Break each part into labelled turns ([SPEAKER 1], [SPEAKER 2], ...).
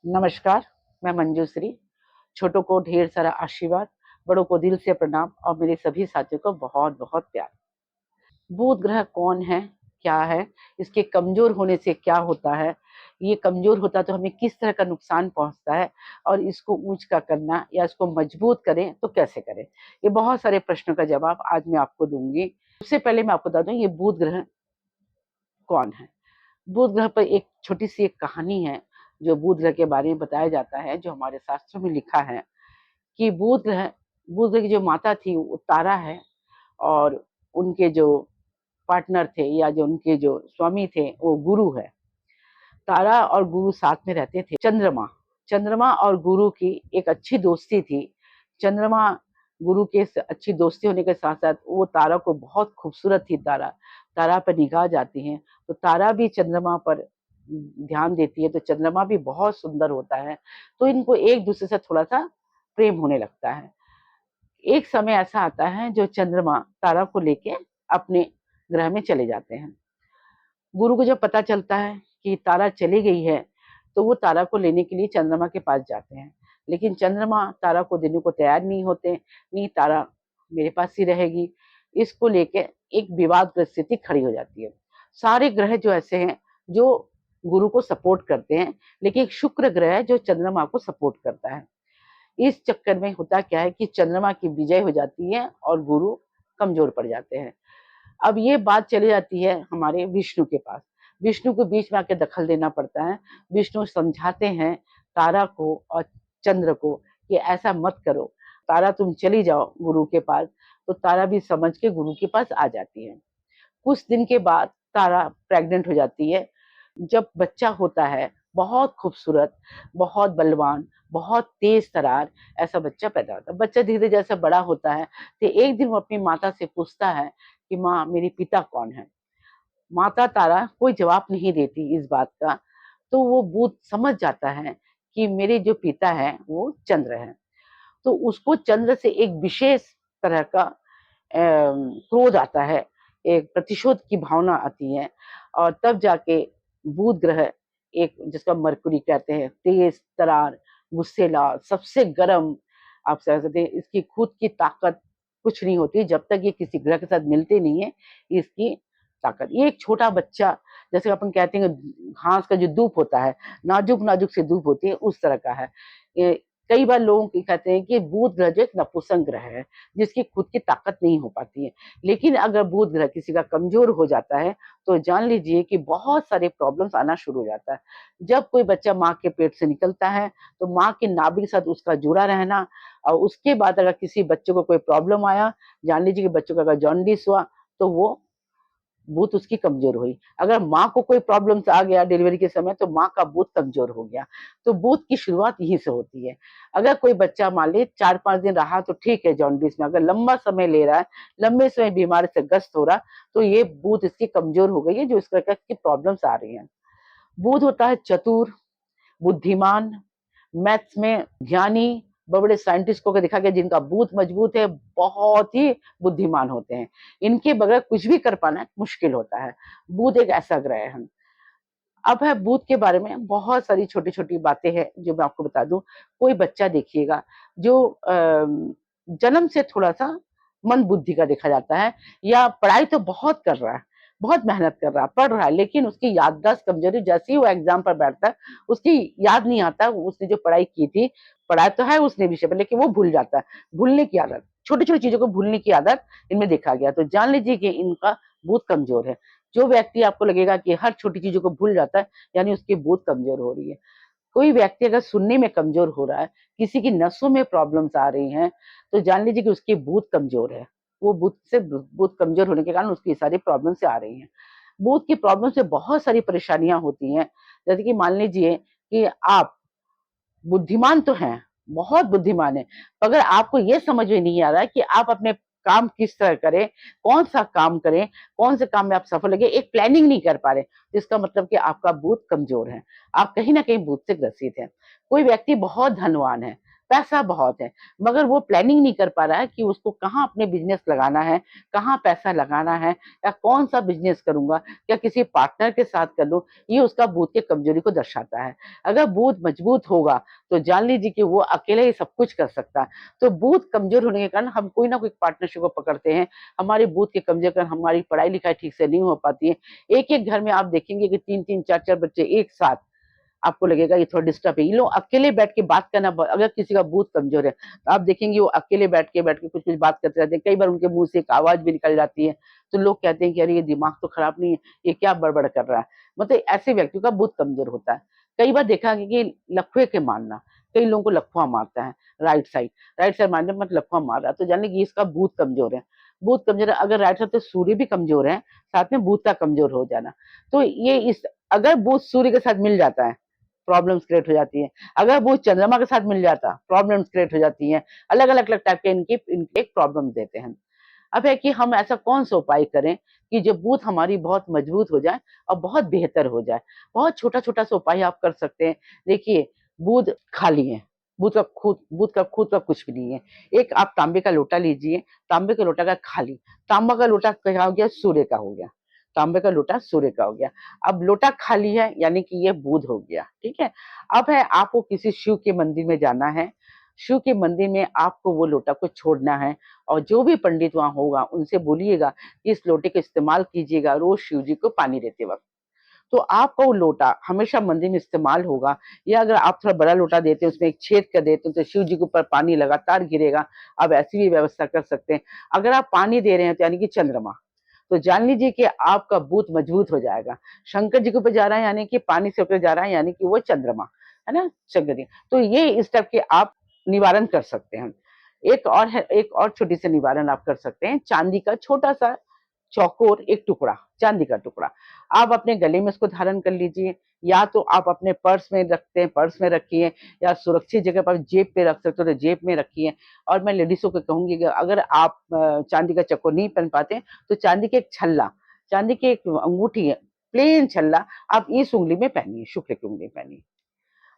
[SPEAKER 1] नमस्कार, मैं मंजूश्री। छोटों को ढेर सारा आशीर्वाद, बड़ों को दिल से प्रणाम और मेरे सभी साथियों को बहुत-बहुत प्यार। बुध ग्रह कौन है, क्या है, इसके कमज़ोर होने से क्या होता है, ये कमज़ोर होता है तो हमें किस तरह का नुकसान पहुँचता है और इसको ऊँच का करना या इसको मजबूत करें तो कैसे करें? ये बहुत सारे प्रश्नों का जवाब आज मैं आपको दूँगी। उससे पहले मैं आपको बता दूँ ये बुध ग्रह कौन है? बुध ग्रह पर एक छोटी-सी एक कहानी है, जो बुध ग्रह के बारे में बताया जाता है, जो हमारे शास्त्रों में लिखा है कि बुध ग्रह की जो माता थी वो तारा है और उनके जो पार्टनर थे या जो उनके जो स्वामी थे वो गुरु है। तारा और गुरु साथ में रहते थे। चंद्रमा और गुरु की एक अच्छी दोस्ती थी। चंद्रमा गुरु के अच्छी दोस्ती होने के साथ-साथ वो तारा को बहुत खूबसूरत थी तारा। तारा पर निगाह जाती है, तो तारा भी चंद्रमा पर ध्यान देती है, तो चंद्रमा भी बहुत सुंदर होता है। तो इनको एक-दूसरे से थोड़ा-सा प्रेम होने लगता है। एक समय ऐसा आता है जो चंद्रमा तारा को लेके अपने ग्रह में चले जाते हैं। गुरु को जब पता चलता है कि तारा चली गई है, तो वो तारा को लेने के लिए चंद्रमा के पास जाते हैं। लेकिन चंद्रमा तारा को देने को तैयार नहीं होते, नहीं तारा मेरे पास ही रहेगी। इसको लेके एक विवादग्रस्त स्थिति खड़ी हो जाती है। सारे ग्रह जो ऐसे हैं, जो गुरु को सपोर्ट करते हैं, लेकिन एक शुक्र ग्रह है जो चंद्रमा को सपोर्ट करता है। इस चक्कर में होता क्या है कि चंद्रमा की विजय हो जाती है और गुरु कमज़ोर पड़ जाते हैं। अब ये बात चली जाती है हमारे विष्णु के पास। विष्णु को बीच में आके दखल देना पड़ता है। विष्णु समझाते हैं तारा को और चंद्र को कि ऐसा मत करो। तारा तुम चली जाओ गुरु के पास, तो तारा भी समझ के गुरु के पास आ जाती है। कुछ दिन के बाद तारा प्रेग्नेंट हो जाती है। जब बच्चा होता है, बहुत खूबसूरत, बहुत बलवान, बहुत तेज-तर्रार ऐसा बच्चा पैदा होता है। बच्चा धीरे-धीरे जैसे बड़ा होता है, तो एक दिन वो अपनी माता से पूछता है कि माँ मेरे पिता कौन है? माता तारा कोई जवाब नहीं देती इस बात का, तो वो बुध समझ जाता है कि मेरे जो पिता हैं वो चंद्र हैं। तो उसको चंद्र से एक विशेष तरह का क्रोध आता है, एक प्रतिशोध की भावना आती है और तब जाके बुध ग्रह एक जिसका मरकुरी कहते हैं, तेज तरार, गुस्सैला, सबसे गर्म आप कह सकते हैं इसकी खुद की ताकत कुछ नहीं होती जब तक ये किसी ग्रह के साथ मिलते नहीं है, इसकी ताकत। ये एक छोटा बच्चा जैसे अपन कहते हैं घास का जो दूब होता है, नाजुक-नाजुक सी दूब होती है, उस तरह का है। ये कई बार लोग ये कहते हैं कि बुध ग्रह जो एक नपुंसक ग्रह है, जिसकी खुद की ताकत नहीं हो पाती है। लेकिन अगर बुध ग्रह किसी का कमज़ोर हो जाता है, तो जान लीजिए कि बहुत सारे प्रॉब्लम्स आना शुरू हो जाता है। जब कोई बच्चा माँ के पेट से निकलता है, तो माँ के नाभि के साथ उसका जुड़ा रहना और उसके बाद अगर किसी बच्चे को कोई प्रॉब्लम आया, जान लीजिए कि बच्चों को अगर जॉन्डिस हुआ, तो वो बूथ उसकी कमज़ोर हुई। अगर माँ को कोई प्रॉब्लम्स आ गया डिलीवरी के समय तो माँ का बूथ कमज़ोर हो गया। तो बूथ की शुरुआत यहीं से होती है। अगर कोई बच्चा मान लीजिए 4-5 दिन रहा तो ठीक है जॉन्डिस में, अगर लंबा समय ले रहा है, लंबे समय बीमारी से ग्रस्त हो रहा, तो ये बूथ इसकी कमज़ोर हो गई है जो इस तरह की प्रॉब्लम्स आ रही हैं। बूथ होता है चतुर, बुद्धिमान, मैथ्स में ज्ञानी, बड़े-बड़े साइंटिस्ट को देखा गया जिनका बूथ मजबूत है, बहुत ही बुद्धिमान होते हैं। इनके बगैर कुछ भी कर पाना मुश्किल होता है। बुध एक ऐसा ग्रह है। अब है बुध के बारे में बहुत सारी छोटी-छोटी बातें हैं जो मैं आपको बता दूँ। कोई बच्चा देखिएगा जो जन्म से थोड़ा-सा मंद-बुद्धि का देखा जाता है या पढ़ाई तो बहुत कर रहा है, बहुत मेहनत कर रहा है, पढ़ रहा है लेकिन उसकी याददाश्त कमज़ोरी जैसे ही वो एग्ज़ाम पर बैठता है, उसकी याद नहीं आता उसने जो पढ़ाई की थी, पढ़ा तो है उसने विषय पर लेकिन वो भूल जाता है, भूलने की आदत, छोटी-छोटी चीज़ों को भूलने की आदत इनमें देखा गया। तो जान लीजिए कि इनका बुध कमज़ोर है। जो व्यक्ति आपको लगेगा कि हर छोटी चीज़ों को भूल जाता है, यानी उसकी बुध कमज़ोर हो रही है। कोई व्यक्ति अगर सुनने में कमज़ोर हो रहा है, किसी की नसों में प्रॉब्लम्स आ रही हैं, तो जान लीजिए कि उसकी बुध कमज़ोर है। वो बुध कमज़ोर होने के कारण उसकी सारी प्रॉब्लम से आ रही हैं। बुध की प्रॉब्लम से बहुत सारी परेशानियाँ होती हैं, जैसे कि मान लीजिए कि आप बुद्धिमान तो हैं, बहुत बुद्धिमान हैं, मगर आपको ये समझ में नहीं आ रहा है कि आप अपने काम किस तरह करें, कौन-सा काम करें, कौन से काम में आप सफल होंगे, एक प्लानिंग नहीं कर पा रहे, जिसका मतलब कि आपका बुध कमज़ोर है। आप कहीं न कहीं बुध से ग्रसित हैं। कोई व्यक्ति बहुत धनवान है, पैसा बहुत है, मगर वो प्लानिंग नहीं कर पा रहा है कि उसको कहाँ अपने बिज़नेस लगाना है, कहाँ पैसा लगाना है या कौन-सा बिज़नेस करूँगा या किसी पार्टनर के साथ कर लूँ, ये उसका बूथ की कमज़ोरी को दर्शाता है। अगर बूथ मजबूत होगा, तो जान लीजिए कि वो अकेले ही सब कुछ कर सकता है। तो बूथ कमज़ोर होने के कारण हम कोई ना कोई पार्टनरशिप को पकड़ते हैं, हमारे बूथ के कमज़ोर के कारण हमारी पढ़ाई-लिखाई ठीक से नहीं हो पाती है। एक-एक घर में आप देखेंगे कि 3-3 4-4 बच्चे एक साथ आपको लगेगा ये थोड़ा डिस्टर्ब है। ये लोग अकेले बैठ के बात करना ब अगर किसी का बूथ कमज़ोर है, तो आप देखेंगे वो अकेले बैठ के कुछ-कुछ बात करते रहते हैं। कई बार उनके मुँह से एक आवाज़ भी निकल जाती है, तो लोग कहते हैं कि अरे ये दिमाग तो खराब नहीं है, ये क्या बड़बड़ कर रहा है। मतलब ऐसे व्यक्तियों का बूथ कमज़ोर होता है। कई बार देखा गया कि लफ़ुए के मारना, कई लोगों को लफ़ुआ मारता है राइट साइड मारने मतलब लफ़ुआ मार रहा है, तो जान लीजिए इसका बूथ कमज़ोर है। बूथ कमज़ोर है, अगर राइट साइड तो सूर्य भी कमज़ोर है, साथ में बूथ का कमज़ोर हो जाना। तो ये इस अगर बूथ सूर्य के साथ मिल जाता है, प्रॉब्लम्स क्रिएट हो जाती हैं। अगर वो चंद्रमा के साथ मिल जाता, प्रॉब्लम्स क्रिएट हो जाती हैं। अलग-अलग टाइप के इनके प्रॉब्लम देते हैं। अब है कि हम ऐसा कौन-सा उपाय करें कि जो बूथ हमारी बहुत मजबूत हो जाए और बहुत बेहतर हो जाए। बहुत छोटा-छोटा सा उपाय आप कर सकते हैं। देखिए, बूथ खाली है, बूथ का खुद का कुछ भी नहीं है। एक आप तांबे का लोटा लीजिए, तांबे का लोटा का खाली, तांबा का लोटा क्या हो गया? सूर्य का हो गया। तांबे का लोटा सूर्य का हो गया। अब लोटा खाली है यानी कि ये बुध हो गया, ठीक है? अब है आपको किसी शिव के मंदिर में जाना है, शिव के मंदिर में आपको वो लोटा को छोड़ना है और जो भी पंडित वहाँ होगा उनसे बोलिएगा कि इस लोटे का इस्तेमाल कीजिएगा रोज़ शिव जी को पानी देते वक़्त। तो आपका वो लोटा हमेशा मंदिर में इस्तेमाल होगा या अगर आप थोड़ा बड़ा लोटा देते हैं उसमें एक छेद कर देते हैं तो शिव जी के ऊपर पानी लगातार गिरेगा। आप ऐसी भी व्यवस्था कर सकते हैं। अगर आप पानी दे रहे हैं तो यानी कि चंद्रमा, तो जान लीजिए कि आपका बूथ मजबूत हो जाएगा। शंकर जी के ऊपर जा रहा है यानी कि पानी से होकर जा रहा है यानी कि वो चंद्रमा, है ना? शंकर जी। तो ये इस टाइप के आप निवारण कर सकते हैं। एक और छोटी-सी निवारण आप कर सकते हैं, चांदी का छोटा-सा चौकोर एक टुकड़ा, चांदी का टुकड़ा। आप अपने गले में इसको धारण कर लीजिए, या तो आप अपने पर्स में रखते हैं, पर्स में रखिए या सुरक्षित जगह पर जेब पे रख सकते हो तो जेब में रखिए। और मैं लेडीज़ों को कहूँगी कि अगर आप चांदी का चौकोर नहीं पहन पाते हैं, तो चांदी के एक छल्ला, चांदी की एक अंगूठी है, प्लेन छल्ला आप इस उँगली में पहनिए, शुक्र की उँगली में पहनिए।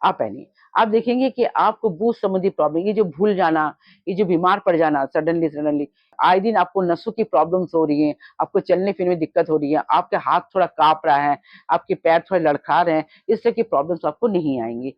[SPEAKER 1] आप पहनिए। आप देखेंगे कि आपको बूथ संबंधी प्रॉब्लम, ये जो भूल जाना, ये जो बीमार पड़ जाना सडनली सडनली, आए दिन आपको नसों की प्रॉब्लम्स हो रही हैं, आपको चलने-फिरने में दिक्कत हो रही है, आपके हाथ थोड़ा काँप रहा है, आपके पैर थोड़े लड़खड़ा रहे हैं, इस तरह की प्रॉब्लम्स आपको नहीं आएँगी।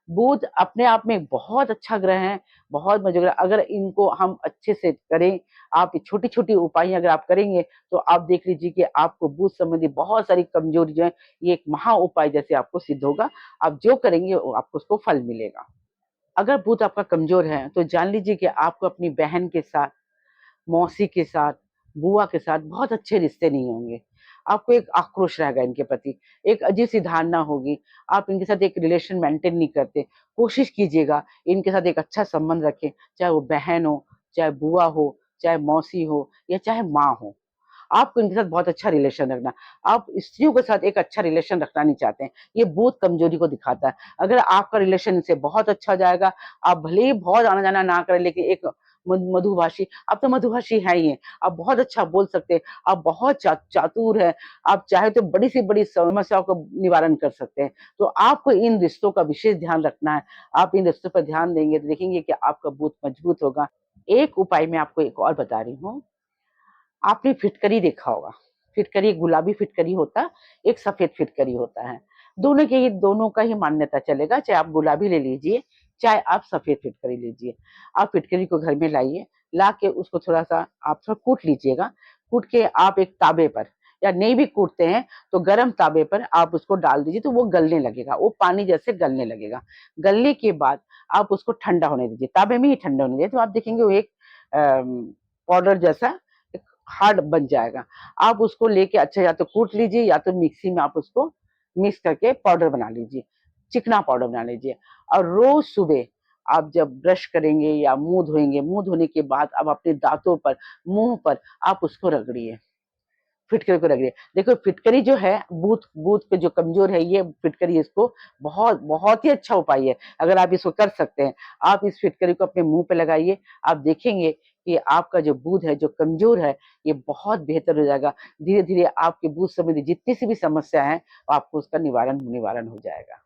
[SPEAKER 1] बुध अपने आप में एक बहुत अच्छा ग्रह है, बहुत मज़े का, अगर इनको हम अच्छे से करें, आप छोटी-छोटी उपाय अगर आप करेंगे, तो आप देख लीजिए कि आपको बुध संबंधी बहुत सारी कमज़ोरी जो है, ये एक महा उपाय जैसे आपको सिद्ध होगा। आप जो करेंगे वो आपको उसको फल मिलेगा। अगर बुध आपका कमज़ोर है, तो जान लीजिए कि आपको अपनी बहन के साथ, मौसी के साथ, बुआ के साथ बहुत अच्छे रिश्ते नहीं होंगे। आपको एक आक्रोश रहेगा इनके प्रति, एक अजीब-सी धारणा होगी, आप इनके साथ एक रिलेशन मेंटेन नहीं करते। कोशिश कीजिएगा इनके साथ एक अच्छा संबंध रखें, चाहे वो बहन हो, चाहे बुआ हो, चाहे मौसी हो या चाहे माँ हो। आपको इनके साथ बहुत अच्छा रिलेशन रखना। आप स्त्रियों के साथ एक अच्छा रिलेशन रखना नहीं चाहते हैं, ये बहुत कमज़ोरी को दिखाता है। अगर आपका रिलेशन इनसे बहुत अच्छा जाएगा, आप भले ही बहुत आना-जाना ना करें लेकिन एक मधुभाषी, आप तो मधुभाषी हैं ही हैं, आप बहुत अच्छा बोल सकते हैं, आप बहुत चातुर हैं, आप चाहे तो बड़ी से बड़ी समस्याओं का निवारण कर सकते हैं। तो आपको इन रिश्तों का विशेष ध्यान रखना है। आप इन रिश्तों पर ध्यान देंगे तो देखेंगे कि आपका बूथ मजबूत होगा। एक उपाय मैं आपको एक और बता रही हूँ। आपने फिटकरी देखा होगा। फिटकरी एक गुलाबी फिटकरी होता है, एक सफ़ेद फिटकरी होता है। दोनों का ही मान्यता चलेगा, चाहे आप गुलाबी ले लीजिए, चाहे आप सफ़ेद फिटकरी लीजिए। आप फिटकरी को घर में लाइए, लाके उसको थोड़ा-सा आप थोड़ा कूट लीजिएगा। कूट के आप एक ताबे पर, या नहीं भी कूटते हैं, तो गरम ताबे पर आप उसको डाल दीजिए तो वो गलने लगेगा, वो पानी जैसे गलने लगेगा। गलने के बाद आप उसको ठंडा होने दीजिए, ताबे में ही ठंडा होने दीजिए, तो आप देखेंगे वो एक पाउडर जैसा हार्ड बन जाएगा। आप उसको लेके अच्छा या तो कूट लीजिए या तो मिक्सी में आप उसको मिक्स करके पाउडर बना लीजिए, चिकना पाउडर बना लीजिए और रोज़ सुबह आप जब ब्रश करेंगे या मुँह धोएँगे, मुँह धोने के बाद आप अपने दाँतों पर, मुँह पर आप उसको रगड़िए। फिटकरी को रगड़िए। देखो फिटकरी जो है बूथ बूथ पे जो कमज़ोर है ये फिटकरी इसको बहुत बहुत ही अच्छा उपाय है। अगर आप इसको कर सकते हैं, आप इस फिटकरी को अपने मुँह पे लगाइए, आप देखेंगे कि आपका जो बूथ है, जो कमज़ोर है, ये बहुत बेहतर हो जाएगा। धीरे-धीरे आपके बूथ संबंधी जितनी सी भी समस्या है, आपको उसका निवारण निवारण हो जाएगा।